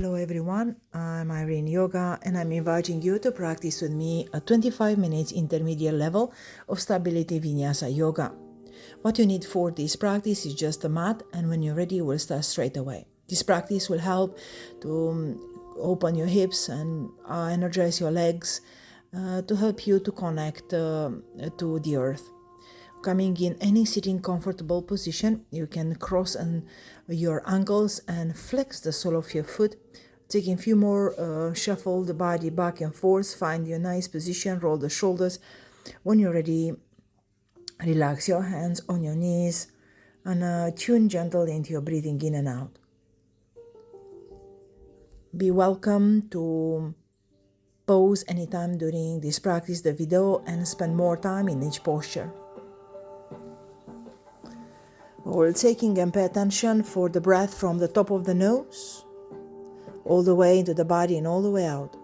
Hello everyone, I'm Irene Yoga and I'm inviting you to practice with me a 25 minutes intermediate level of stability Vinyasa yoga. What you need for this practice is just a mat, and when you're ready we'll start straight away. This practice will help to open your hips and energize your legs to help you to connect to the earth. Coming in any sitting comfortable position, you can cross your ankles and flex the sole of your foot. Taking a few more, shuffle the body back and forth, find your nice position, roll the shoulders. When you're ready, relax your hands on your knees and tune gently into your breathing in and out. Be welcome to pause anytime during this practice, the video, and spend more time in each posture. We're taking and pay attention for the breath from the top of the nose all the way into the body and all the way out.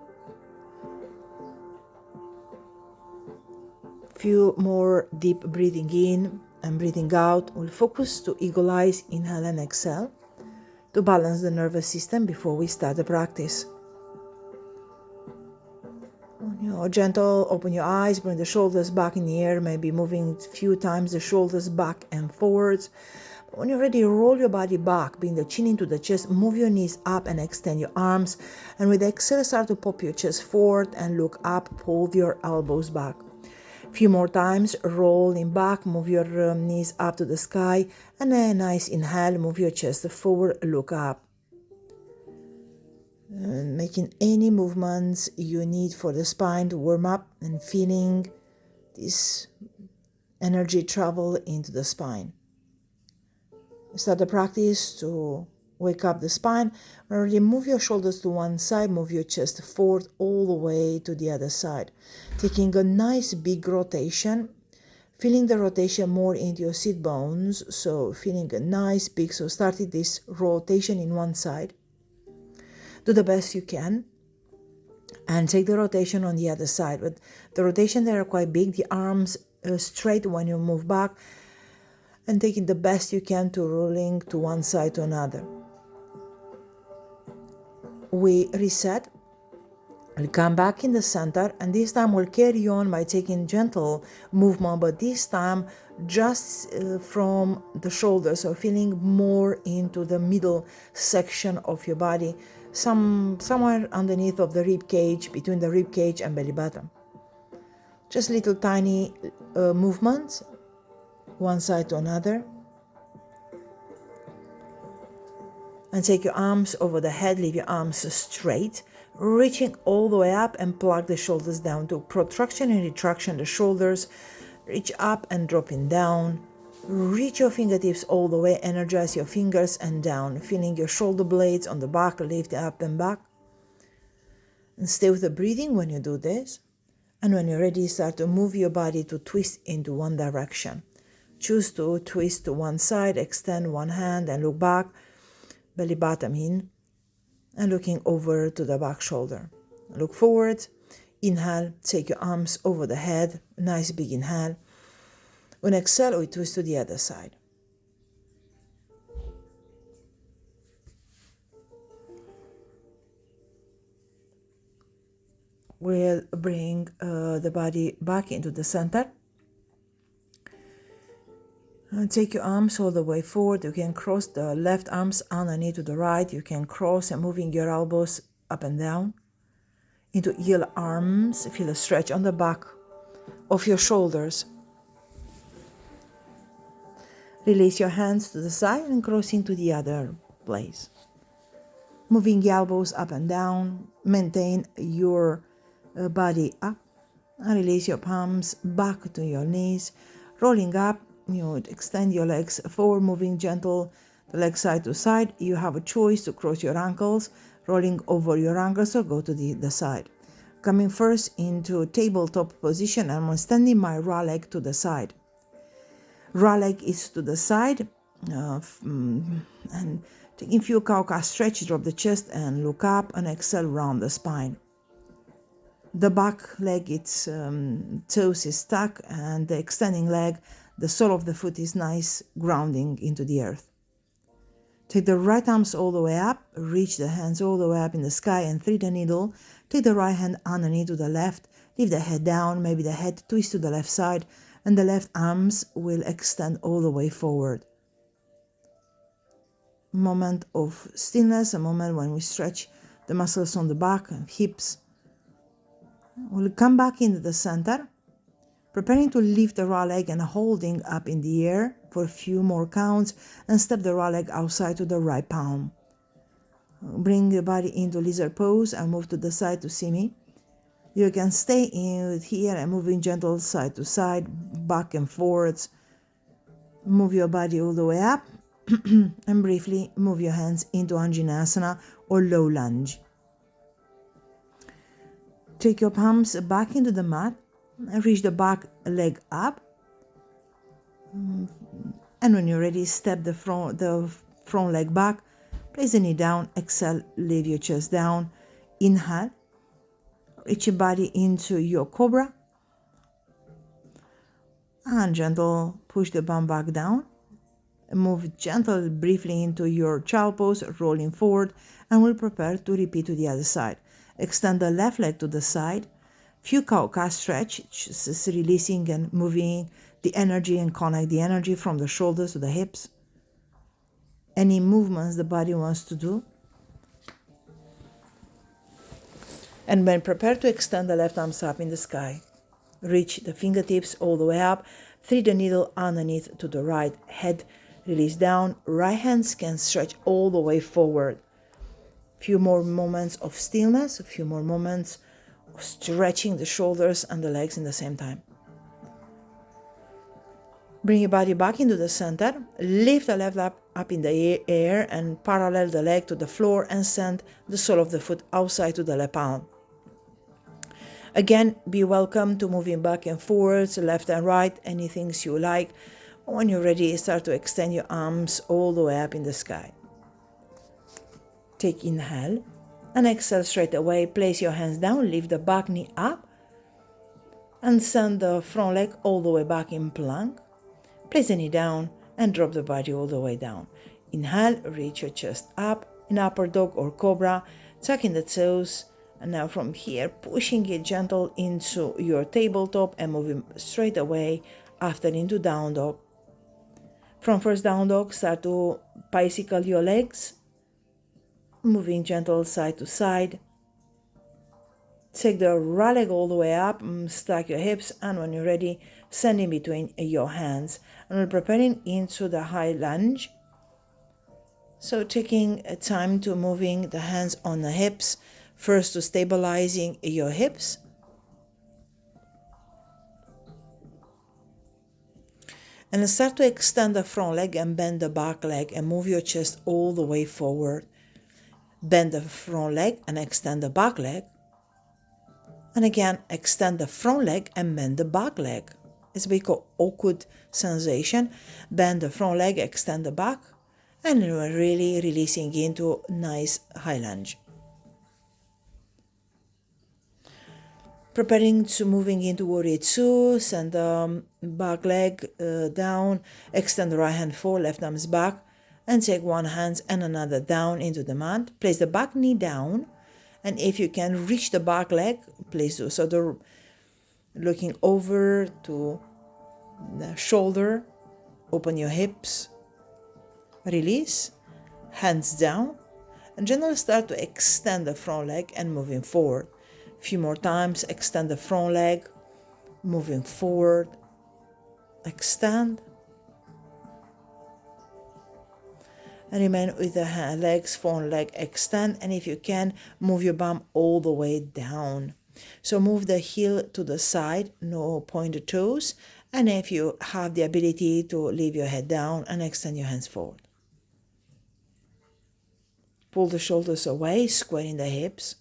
Few more deep breathing in and breathing out. We'll focus to eagle eyes, inhale and exhale, to balance the nervous system before we start the practice. Gentle, open your eyes, bring the shoulders back in the air, maybe moving a few times the shoulders back and forwards. When you're ready, roll your body back, bring the chin into the chest, move your knees up and extend your arms. And with the exhale, start to pop your chest forward and look up, pull your elbows back. A few more times, rolling back, move your knees up to the sky, and a nice inhale, move your chest forward, look up. Making any movements you need for the spine to warm up and feeling this energy travel into the spine. Start the practice to wake up the spine. Already move your shoulders to one side, move your chest forward all the way to the other side. Taking a nice big rotation, feeling the rotation more into your sit bones. So feeling a nice big, so starting this rotation in one side. Do the best you can and take the rotation on the other side. But the rotation there are quite big, the arms straight when you move back, and taking the best you can to rolling to one side to another. We reset, we'll come back in the center, and this time we'll carry on by taking gentle movement, but this time just from the shoulders, so feeling more into the middle section of your body, somewhere underneath of the rib cage, between the rib cage and belly button. Just little tiny movements, one side to another. And take your arms over the head, leave your arms straight, reaching all the way up and plug the shoulders down to protraction and retraction the shoulders. Reach up and dropping down. Reach your fingertips all the way, energize your fingers and down, feeling your shoulder blades on the back, lift up and back. And stay with the breathing when you do this. And when you're ready, start to move your body to twist into one direction. Choose to twist to one side, extend one hand and look back, belly bottom in, and looking over to the back shoulder. Look forward, inhale, take your arms over the head, nice big inhale. When exhale, we twist to the other side. We'll bring the body back into the center. And take your arms all the way forward. You can cross the left arms underneath to the right. You can cross and moving your elbows up and down into heel arms. Feel a stretch on the back of your shoulders. Release your hands to the side and cross into the other place. Moving the elbows up and down. Maintain your body up. And release your palms back to your knees. Rolling up. You extend your legs forward, moving gentle, the legs side to side. You have a choice to cross your ankles, rolling over your ankles, or go to the side. Coming first into tabletop position, I'm extending my raw leg to the side. Raw leg is to the side, and taking a few cow-calf stretch, drop the chest and look up and exhale round the spine. The back leg, its toes is stuck, and the extending leg, the sole of the foot is nice, grounding into the earth. Take the right arms all the way up, reach the hands all the way up in the sky and thread the needle. Take the right hand underneath to the left, leave the head down, maybe the head twist to the left side, and the left arms will extend all the way forward. Moment of stillness, a moment when we stretch the muscles on the back and hips. We'll come back into the center, preparing to lift the right leg and holding up in the air for a few more counts and step the right leg outside to the right palm. Bring the body into lizard pose and move to the side to see me. You can stay in here and moving gentle side to side, back and forwards. Move your body all the way up and briefly move your hands into Anjaneyasana or low lunge. Take your palms back into the mat and reach the back leg up. And when you're ready, step the front leg back, place the knee down, exhale, leave your chest down. Inhale, reach your body into your cobra. And gentle, push the bum back down. Move gentle, briefly into your child pose, rolling forward, and we'll prepare to repeat to the other side. Extend the left leg to the side. Few cow-calf stretch, just releasing and moving the energy and connect the energy from the shoulders to the hips. Any movements the body wants to do. And when prepare to extend the left arms up in the sky, reach the fingertips all the way up, thread the needle underneath to the right, head release down, right hands can stretch all the way forward. Few more moments of stillness, a few more moments of stretching the shoulders and the legs in the same time. Bring your body back into the center, lift the left leg up in the air and parallel the leg to the floor and send the sole of the foot outside to the left palm. Again, be welcome to moving back and forwards, left and right, anything you like. When you're ready, start to extend your arms all the way up in the sky. Take inhale and exhale straight away. Place your hands down, lift the back knee up and send the front leg all the way back in plank. Place the knee down and drop the body all the way down. Inhale, reach your chest up in upper dog or cobra, tucking the toes. And now from here, pushing it gentle into your tabletop and moving straight away after into down dog. From first down dog, start to bicycle your legs, moving gentle side to side. Take the right leg all the way up, stack your hips, and when you're ready, send in between your hands. And we're preparing into the high lunge. So taking time to moving the hands on the hips, first to stabilizing your hips. And start to extend the front leg and bend the back leg and move your chest all the way forward. Bend the front leg and extend the back leg. And again, extend the front leg and bend the back leg. It's a bit of awkward sensation. Bend the front leg, extend the back, and we're really releasing into nice high lunge. Preparing to moving into warrior two, send the back leg down, extend the right hand forward, left arms back, and take one hand and another down into the mat. Place the back knee down, and if you can reach the back leg, please do. So the looking over to the shoulder, open your hips, release, hands down, and gently start to extend the front leg and moving forward. A few more times, extend the front leg, moving forward, extend, and remain with the legs, front leg, extend, and if you can, move your bum all the way down. So move the heel to the side, no pointed toes, and if you have the ability to leave your head down and extend your hands forward. Pull the shoulders away, squaring the hips.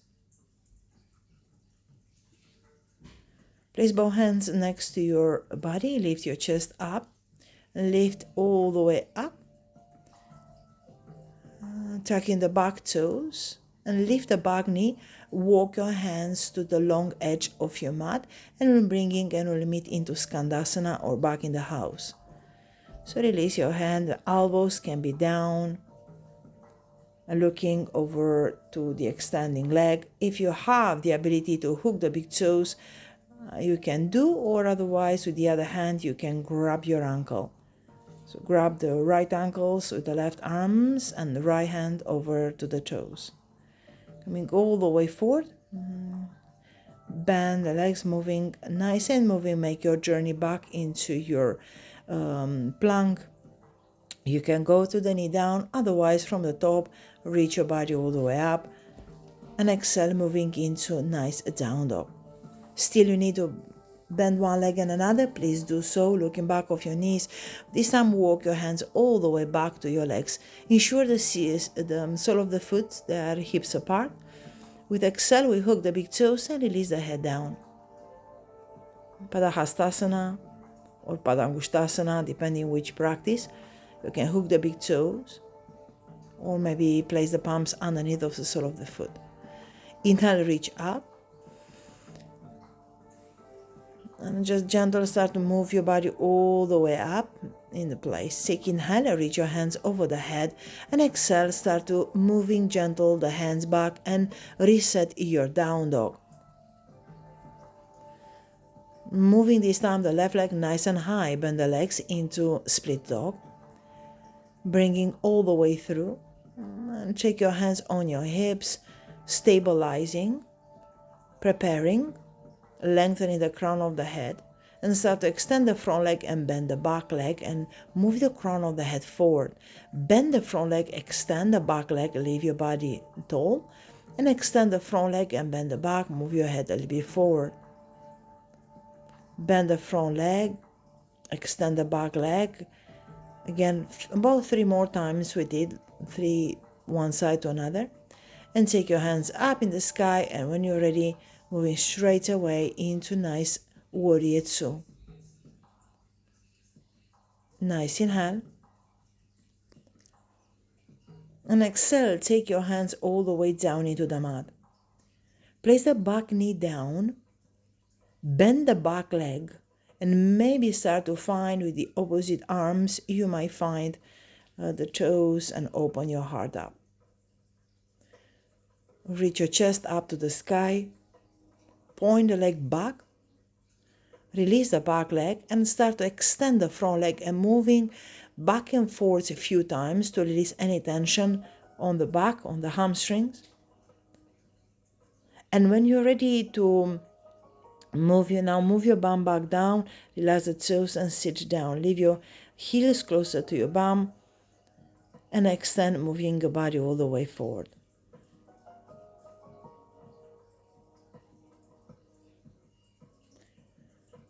Place both hands next to your body, lift your chest up, lift all the way up, tucking the back toes, and lift the back knee, walk your hands to the long edge of your mat, and we're bringing and we'll meet into Skandasana or back in the house. So release your hand, the elbows can be down, looking over to the extending leg. If you have the ability to hook the big toes, you can do, or otherwise with the other hand you can grab your ankle. So grab the right ankles with the left arms and the right hand over to the toes. Coming all the way forward. Bend the legs, moving nice and moving. Make your journey back into your plank. You can go to the knee down, otherwise from the top, reach your body all the way up and exhale, moving into nice down dog. Still you need to bend one leg and another, please do so, looking back of your knees. This time walk your hands all the way back to your legs. Ensure the sole of the foot, they are hips apart. With exhale, we hook the big toes and release the head down. Hastasana or Padangusthasana, depending which practice. You can hook the big toes or maybe place the palms underneath of the sole of the foot. Inhale, reach up. And just gentle start to move your body all the way up in the place. Take inhale, reach your hands over the head, and exhale, start to moving gentle the hands back and reset your down dog. Moving this time the left leg nice and high, bend the legs into split dog. Bringing all the way through, and take your hands on your hips, stabilizing, preparing, lengthening the crown of the head, and start to extend the front leg and bend the back leg and move the crown of the head forward. Bend the front leg, extend the back leg, leave your body tall, and extend the front leg and bend the back, move your head a little bit forward. Bend the front leg, extend the back leg. Again, about 3 more times we did, 3 one side to another. And take your hands up in the sky, and when you're ready, moving straight away into nice warrior two. Nice inhale. And exhale, take your hands all the way down into the mat. Place the back knee down, bend the back leg, and maybe start to find with the opposite arms, you might find the toes, and open your heart up. Reach your chest up to the sky, point the leg back, release the back leg, and start to extend the front leg and moving back and forth a few times to release any tension on the back, on the hamstrings. And when you're ready to move your bum back down, relax the toes and sit down. Leave your heels closer to your bum and extend, moving your body all the way forward.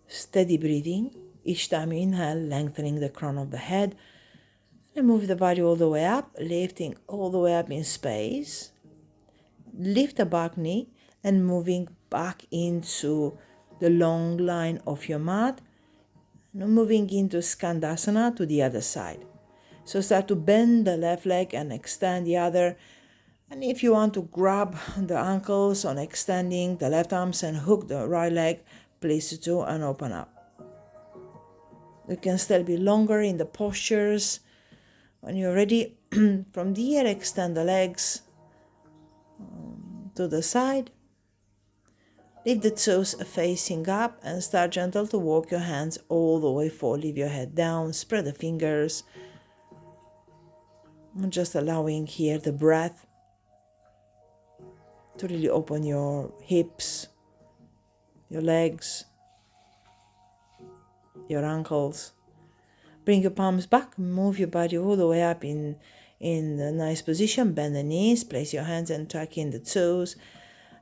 Steady breathing. Each time you inhale, lengthening the crown of the head. And move the body all the way up, lifting all the way up in space. Lift the back knee and moving back into the long line of your mat. Now moving into Skandasana to the other side. So start to bend the left leg and extend the other. And if you want to grab the ankles on extending the left arms and hook the right leg, please do, and open up. You can still be longer in the postures. When you're ready, from here, extend the legs to the side. Leave the toes facing up and start gentle to walk your hands all the way forward. Leave your head down, spread the fingers. And just allowing here the breath to really open your hips, your legs, your ankles. Bring your palms back, move your body all the way up in the nice position. Bend the knees, place your hands and tuck in the toes.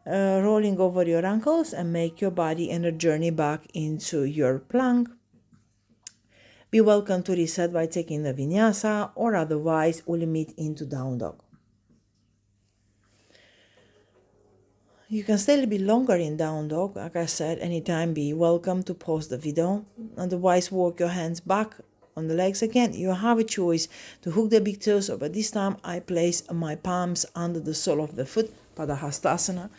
Rolling over your ankles and make your body and a journey back into your plank. Be welcome to reset by taking the Vinyasa, or otherwise we'll meet into down dog. You can still be longer in down dog. Like I said, anytime be welcome to pause the video. Otherwise, walk your hands back on the legs again. You have a choice to hook the big toes, but this time I place my palms under the sole of the foot, Hastasana.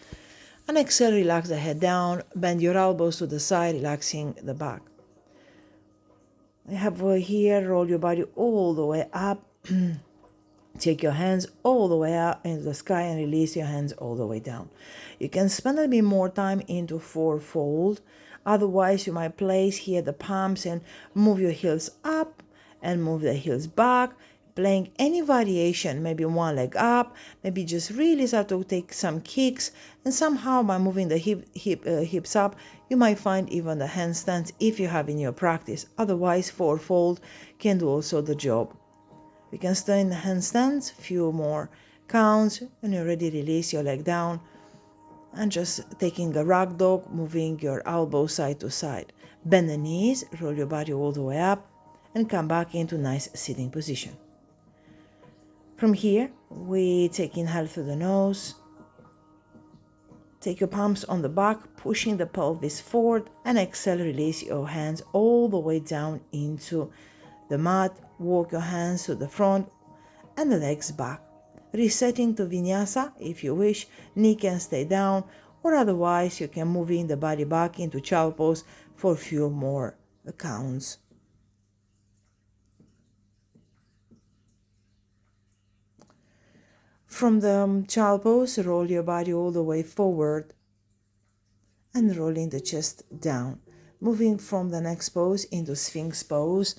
And exhale, relax the head down, bend your elbows to the side, relaxing the back. I have here, roll your body all the way up. Take your hands all the way up into the sky and release your hands all the way down. You can spend a bit more time into fourfold. Otherwise, you might place here the palms and move your heels up and move the heels back, playing any variation, maybe one leg up, maybe just really start to take some kicks, and somehow by moving the hips up, you might find even the handstands if you have in your practice. Otherwise, fourfold can do also the job. We can stay in the handstands, few more counts, and you already release your leg down, and just taking a rag dog, moving your elbows side to side. Bend the knees, roll your body all the way up, and come back into nice sitting position. From here, we take inhale through the nose. Take your palms on the back, pushing the pelvis forward, and exhale, release your hands all the way down into the mat. Walk your hands to the front and the legs back. Resetting to Vinyasa if you wish. Knee can stay down, or otherwise you can move in the body back into Child Pose for a few more counts. From the Child Pose, roll your body all the way forward and rolling the chest down. Moving from the next pose into Sphinx Pose,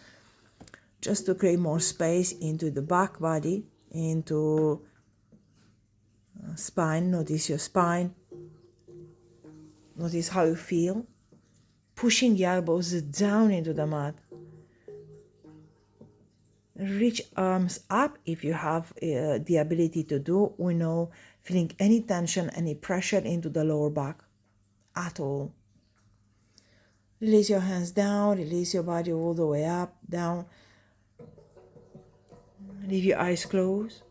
just to create more space into the back body, into spine. Notice your spine. Notice how you feel. Pushing the elbows down into the mat. Reach arms up if you have the ability to do. We know feeling any tension, any pressure into the lower back at all. Release your hands down. Release your body all the way up, down. Leave your eyes closed.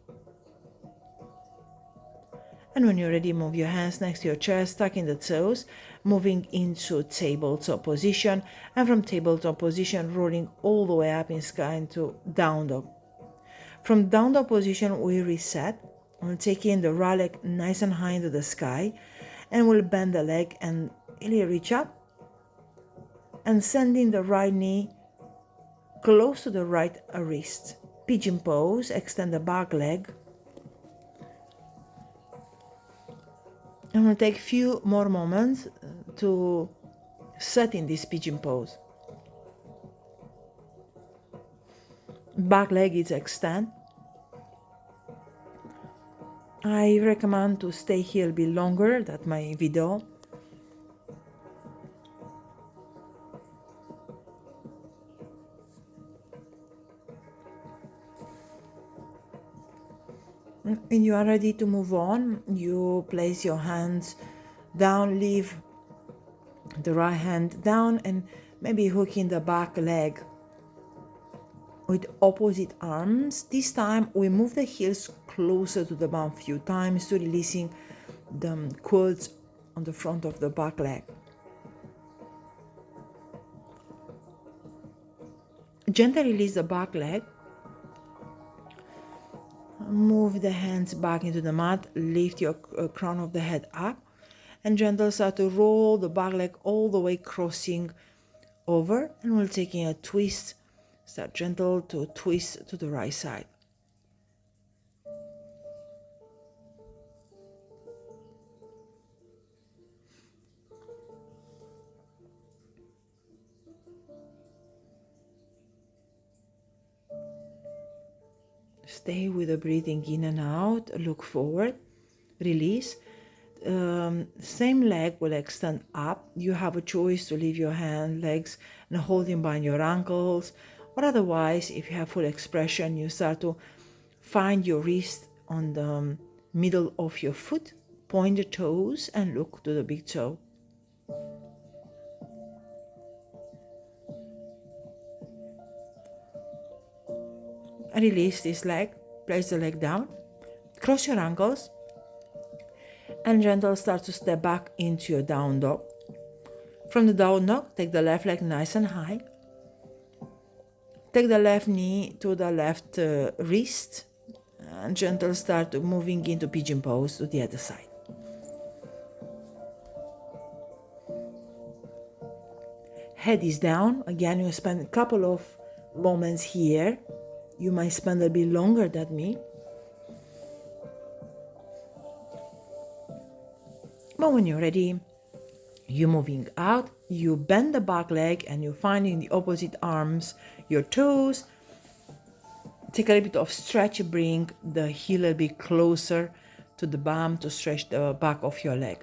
And when you're ready, move your hands next to your chest, tucking the toes, moving into tabletop position, and from tabletop position, rolling all the way up in sky into down dog. From down dog position, we reset. We'll take in the right leg nice and high into the sky, and we'll bend the leg and really reach up, and sending the right knee close to the right wrist. Pigeon pose, extend the back leg. And we'll take a few more moments to set in this pigeon pose. Back leg is extend. I recommend to stay here a bit longer than my video. When you are ready to move on, you place your hands down, leave the right hand down, and maybe hooking the back leg with opposite arms. This time we move the heels closer to the bum a few times to releasing the quads on the front of the back leg. Gently release the back leg. Move the hands back into the mat, lift your crown of the head up, and gentle start to roll the back leg all the way crossing over, and we're taking a twist. Start gentle to twist to the right side. Stay with the breathing in and out, look forward, release. Same leg will extend up. You have a choice to leave your legs and holding by your ankles, or otherwise, if you have full expression, you start to find your wrist on the middle of your foot, point the toes and look to the big toe. Release this leg, place the leg down, cross your ankles, and gentle start to step back into your down dog. From the down dog, take the left leg nice and high. Take the left knee to the left wrist, and gentle start moving into pigeon pose to the other side. Head is down. Again, you spend a couple of moments here. You might spend a bit longer than me. But when you're ready, you're moving out, you bend the back leg and you find in the opposite arms your toes. Take a little bit of stretch, bring the heel a bit closer to the bum to stretch the back of your leg.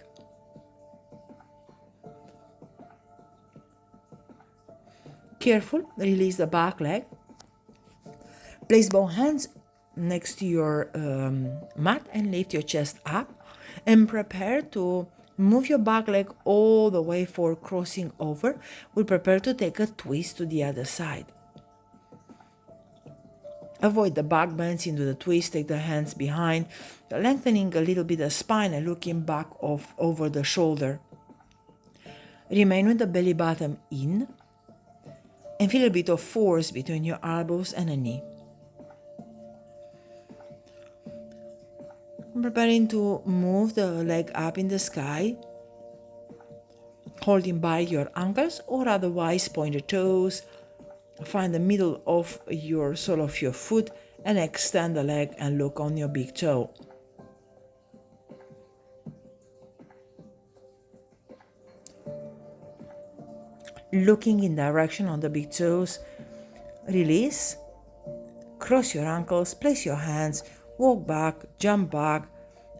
Careful, release the back leg. Place both hands next to your mat and lift your chest up and prepare to move your back leg all the way for crossing over. We'll prepare to take a twist to the other side. Avoid the back bends into the twist, take the hands behind, lengthening a little bit the spine and looking back off over the shoulder. Remain with the belly button in and feel a bit of force between your elbows and a knee. Preparing to move the leg up in the sky, holding by your ankles or otherwise point the toes. Find the middle of your sole of your foot and extend the leg and look on your big toe. Looking in direction on the big toes, release, cross your ankles, place your hands, walk back, jump back,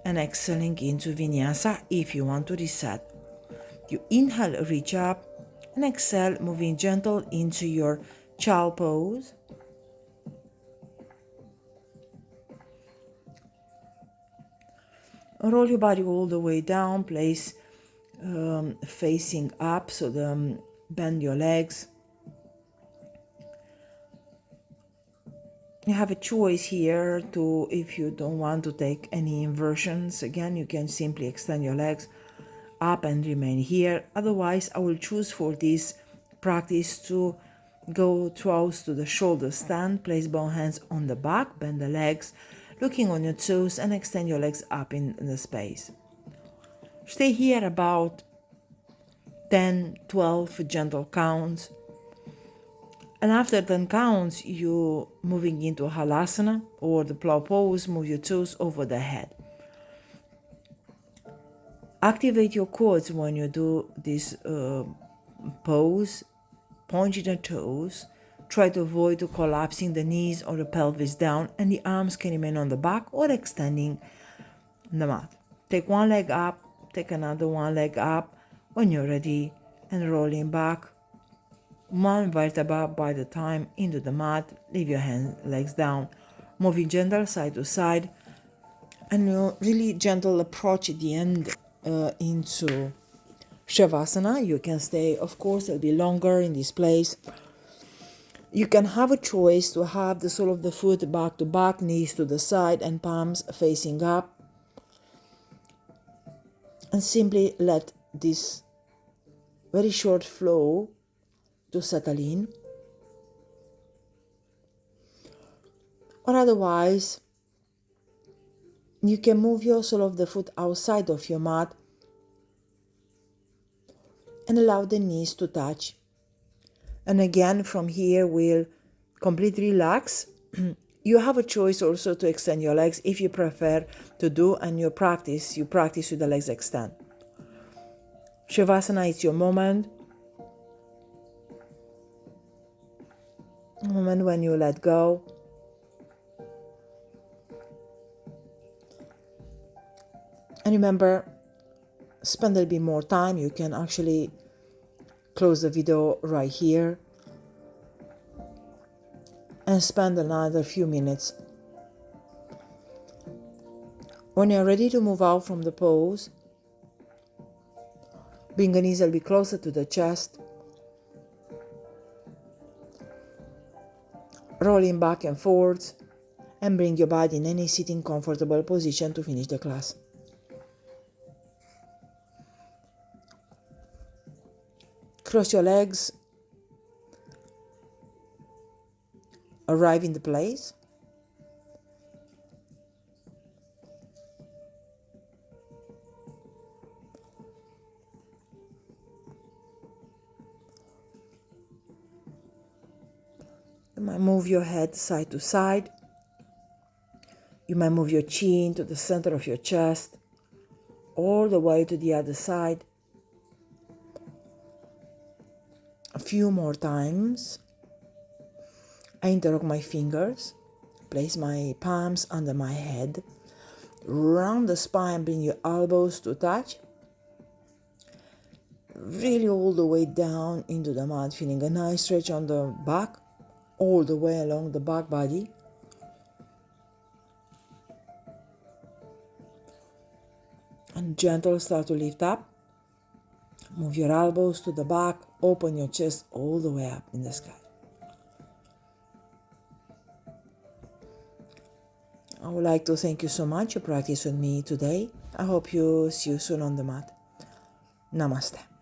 and exhaling into Vinyasa if you want to reset. You inhale, reach up, and exhale, moving gentle into your Child Pose. Roll your body all the way down, place facing up, so bend your legs. You have a choice here to, if you don't want to take any inversions, again, you can simply extend your legs up and remain here. Otherwise, I will choose for this practice to go close to the shoulder stand, place both hands on the back, bend the legs, looking on your toes and extend your legs up in the space. Stay here about 10, 12 gentle counts. And after 10 counts, you moving into Halasana or the plow pose, move your toes over the head. Activate your quads when you do this pose, pointing the toes. Try to avoid collapsing the knees or the pelvis down, and the arms can remain on the back or extending the mat. Take one leg up, take another one leg up when you're ready, and rolling back one vertebra by the time into the mat. Leave your legs down, moving gentle side to side, and you really gentle approach at the end into Shavasana. You can stay, of course, it'll be longer in this place. You can have a choice to have the sole of the foot back to back, knees to the side, and palms facing up. And simply let this very short flow to settle in. Or otherwise, you can move your sole of the foot outside of your mat and allow the knees to touch. And again, from here, we'll completely relax. You have a choice also to extend your legs if you prefer to do, and you practice with the legs extend. Shavasana is your moment. A moment when you let go. And remember, spend a little bit more time. You can actually close the video right here and spend another few minutes. When you're ready to move out from the pose, bring the knees a little bit closer to the chest, rolling back and forwards, and bring your body in any sitting comfortable position to finish the class. Cross your legs, arrive in the place. You might move your head side to side. You might move your chin to the center of your chest, all the way to the other side. A few more times. I interlock my fingers, place my palms under my head, round the spine, bring your elbows to touch. Really all the way down into the mat, feeling a nice stretch on the back, all the way along the back body. And gentle start to lift up. Move your elbows to the back, open your chest all the way up in the sky. I would like to thank you so much for practicing with me today. I hope you see you soon on the mat. Namaste.